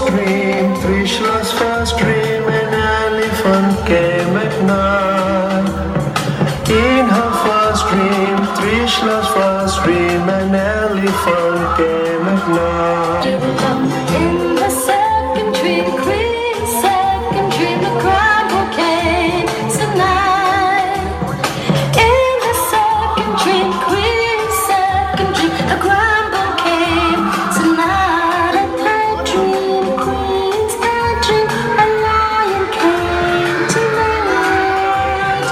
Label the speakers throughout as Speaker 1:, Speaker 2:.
Speaker 1: first dream, Trishula's first dream, an elephant came at night. In her first dream, Trishula's first dream, an elephant came at night.
Speaker 2: In the second dream, Queen's second dream, the crumble came tonight. In the second dream, Queen's second dream, the crumble came tonight. In her dream, Queen's third dream, a lion came tonight.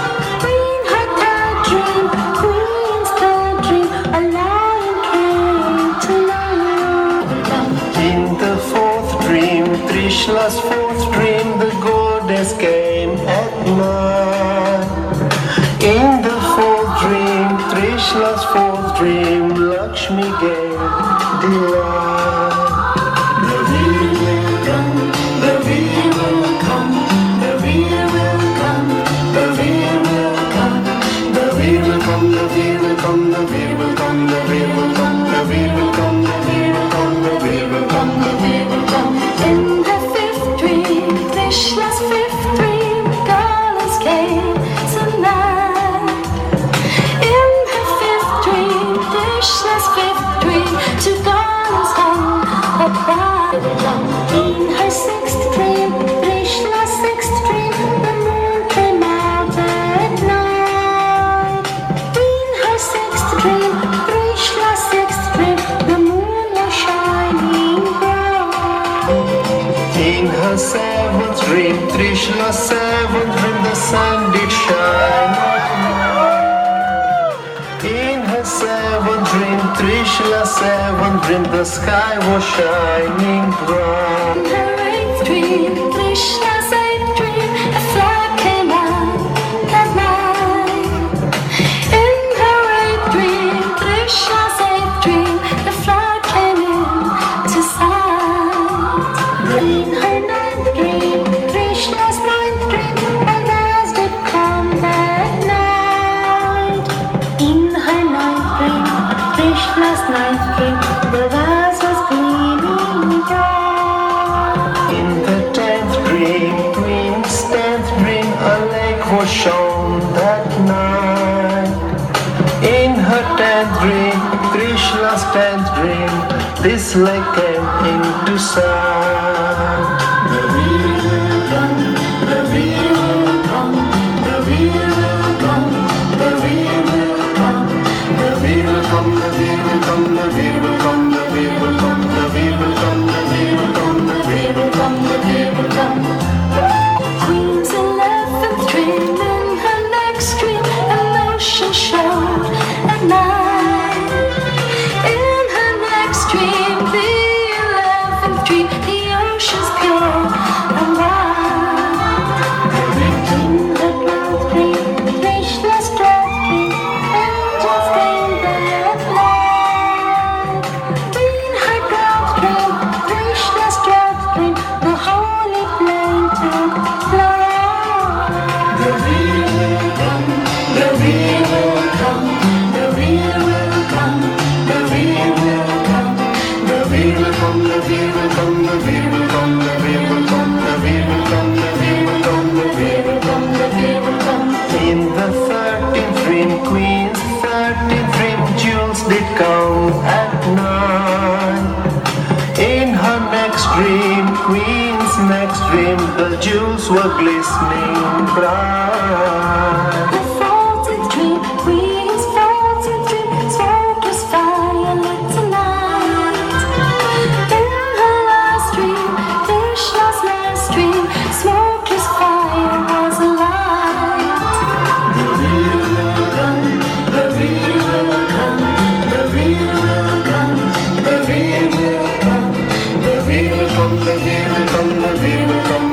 Speaker 2: In her third dream, Queen's third dream, a lion came tonight.
Speaker 1: In the fourth dream, Trishula's fourth dream, the goddess came at night. In the fourth dream, Trishula's fourth dream, Lakshmi gave delight. The wheel will come, the wheel will come, the wheel will come, the wheel will come, the wheel will come, the wheel will come, the wheel will come, the wheel will come, the wheel will come, the wheel will come, the wheel will come, the wheel will come.
Speaker 2: In her fifth dream, Trishula's fifth dream, goddess came tonight. In her fifth dream, Trishula's fifth dream, two goddesses hung upright. In her sixth dream, Trishula's sixth dream, the moon came out at night. In her sixth dream, Trishula's sixth dream, the moon was shining bright.
Speaker 1: In her seventh dream, Trishula's seventh dream, the sun did shine. In her seventh dream, Trishula's seventh dream, the sky was shining bright.
Speaker 2: In her eighth dream, Trishula's eighth dream, a flag came out that night. In her eighth dream, Trishula's eighth dream, the flag came into sight. In her ninth dream, Trishula's ninth dream, a vase did come that night. In her ninth dream, Trishula's ninth dream, the vase was gleaming bright.
Speaker 1: In the tenth dream, Queen's tenth dream, a lake was shown that night. In her tenth dream, Trishula's tenth dream, this lake came into sight. The wheel will come, the wheel will come, the wheel will come, the wheel will come, the wheel will come, the wheel will come, the wheel will come, the wheel will come, the wheel will come, the wheel will come, the wheel will come, the wheel will come.
Speaker 2: Queen's 11th dream, in her next dream, an ocean showed at night. In her next dream, the 11th dream, the ocean's pure and wide. In her 12th dream, Trishula's 12th dream, angels came there at night. In her 12th dream, Trishula's 12th dream, the holy flame took flight.
Speaker 1: The wheel will come, the wheel will come, the wheel will come, the wheel will come, the wheel will come, the wheel will come, the wheel will come, the wheel will come, the wheel will come, the wheel will come, the wheel will come, the wheel will come. In the 13th dream, Queen's 13th dream, jewels did come at night. In her next dream, Queen's next dream, the jewels were glistening bright.
Speaker 2: The 14th dream, Queen's 14th dream, smoke was firelit tonight. In her last dream, Trishula's last dream, smoke is fire was alight.
Speaker 1: The wheel will come, the wheel will come, the wheel will come, the wheel will come, the wheel will come, the wheel will come, the wheel will come.